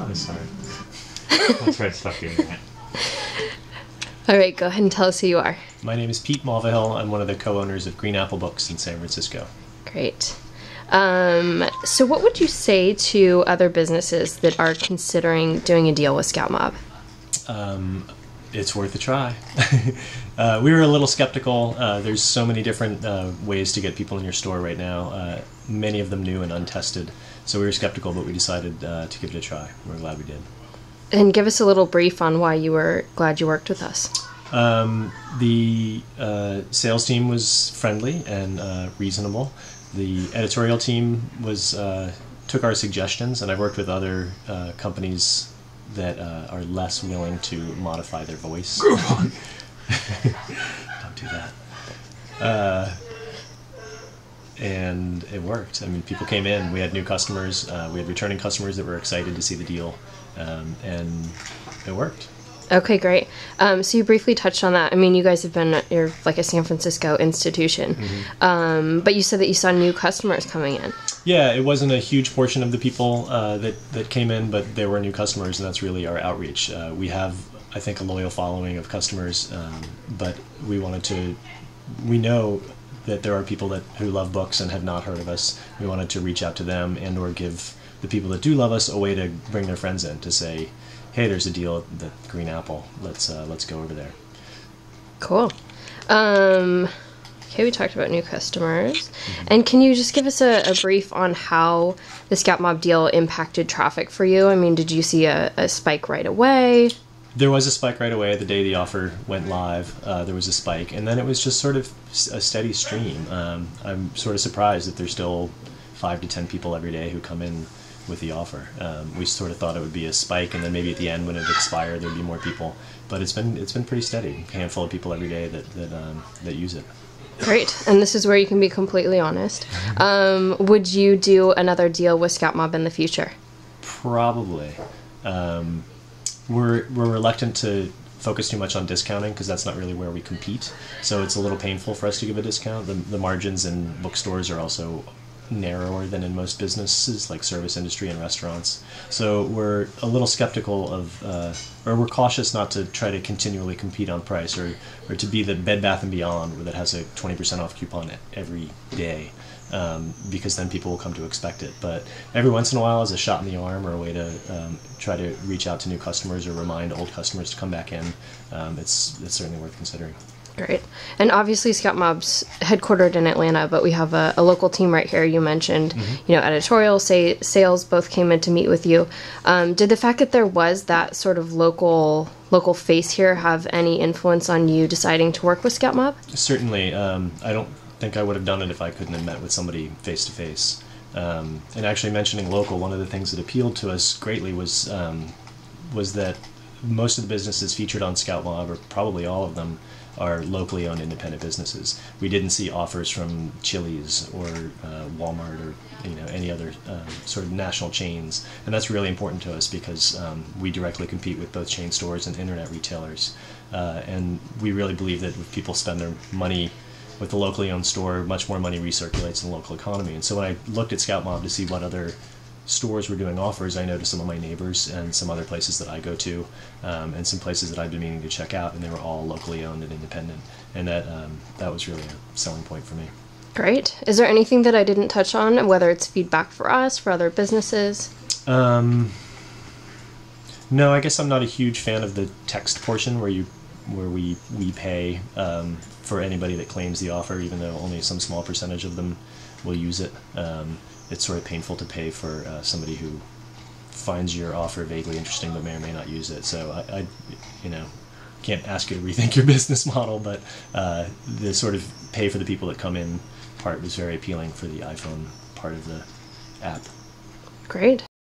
Oh, sorry. That's why I stopped doing that. All right, go ahead and tell us who you are. My name is Pete Mulvihill. I'm one of the co-owners of Green Apple Books in San Francisco. Great. So what would you say to other businesses that are considering doing a deal with ScoutMob? It's worth a try. We were a little skeptical. There's so many different ways to get people in your store right now, many of them new and untested. So we were skeptical, but we decided to give it a try. We're glad we did. And give us a little brief on why you were glad you worked with us. The sales team was friendly and reasonable. The editorial team was took our suggestions, and I've worked with other companies that are less willing to modify their voice. Don't do that. And it worked. I mean, people came in. We had new customers. We had returning customers that were excited to see the deal, and it worked. Okay, great. So you briefly touched on that. I mean, you guys have been, you're like a San Francisco institution, but you said that you saw new customers coming in. Yeah, it wasn't a huge portion of the people that came in, but there were new customers, and that's really our outreach. We have, I think, a loyal following of customers, but we know that there are people who love books and have not heard of us. We wanted to reach out to them and or give the people that do love us a way to bring their friends in to say, hey, there's a deal at the Green Apple. Let's go over there. Cool. Okay, we talked about new customers. And can you just give us a brief on how the ScoutMob deal impacted traffic for you? I mean, did you see a spike right away? There was a spike right away. The day the offer went live, there was a spike. And then it was just sort of a steady stream. I'm sort of surprised that there's still 5 to 10 people every day who come in with the offer. We sort of thought it would be a spike, and then maybe at the end when it expired there'd be more people. But it's been pretty steady. A handful of people every day that use it. Great. And this is where you can be completely honest. Would you do another deal with ScoutMob in the future? Probably. We're reluctant to focus too much on discounting because that's not really where we compete. So it's a little painful for us to give a discount. The margins in bookstores are also narrower than in most businesses like service industry and restaurants. So we're a little skeptical of, or we're cautious not to try to continually compete on price or to be the Bed Bath & Beyond that has a 20% off coupon every day, because then people will come to expect it. But every once in a while as a shot in the arm or a way to try to reach out to new customers or remind old customers to come back in, it's certainly worth considering. Great. And obviously ScoutMob's headquartered in Atlanta, but we have a local team right here. You mentioned, editorial, sales both came in to meet with you. Did the fact that there was that sort of local face here have any influence on you deciding to work with ScoutMob? Certainly. I don't think I would have done it if I couldn't have met with somebody face to face. And actually mentioning local, one of the things that appealed to us greatly was that most of the businesses featured on ScoutMob, or probably all of them, are locally owned independent businesses. We didn't see offers from Chili's or Walmart or any other sort of national chains, and that's really important to us because we directly compete with both chain stores and internet retailers, and we really believe that if people spend their money with a locally owned store, much more money recirculates in the local economy. And so when I looked at ScoutMob to see what other stores were doing offers, I noticed some of my neighbors and some other places that I go to, and some places that I've been meaning to check out, and they were all locally owned and independent, and that was really a selling point for me. Great. Is there anything that I didn't touch on, whether it's feedback for us, for other businesses? No, I guess I'm not a huge fan of the text portion where we pay for anybody that claims the offer, even though only some small percentage of them will use it. It's sort of painful to pay for somebody who finds your offer vaguely interesting but may or may not use it. So I can't ask you to rethink your business model, but the sort of pay for the people that come in part was very appealing for the iPhone part of the app. Great.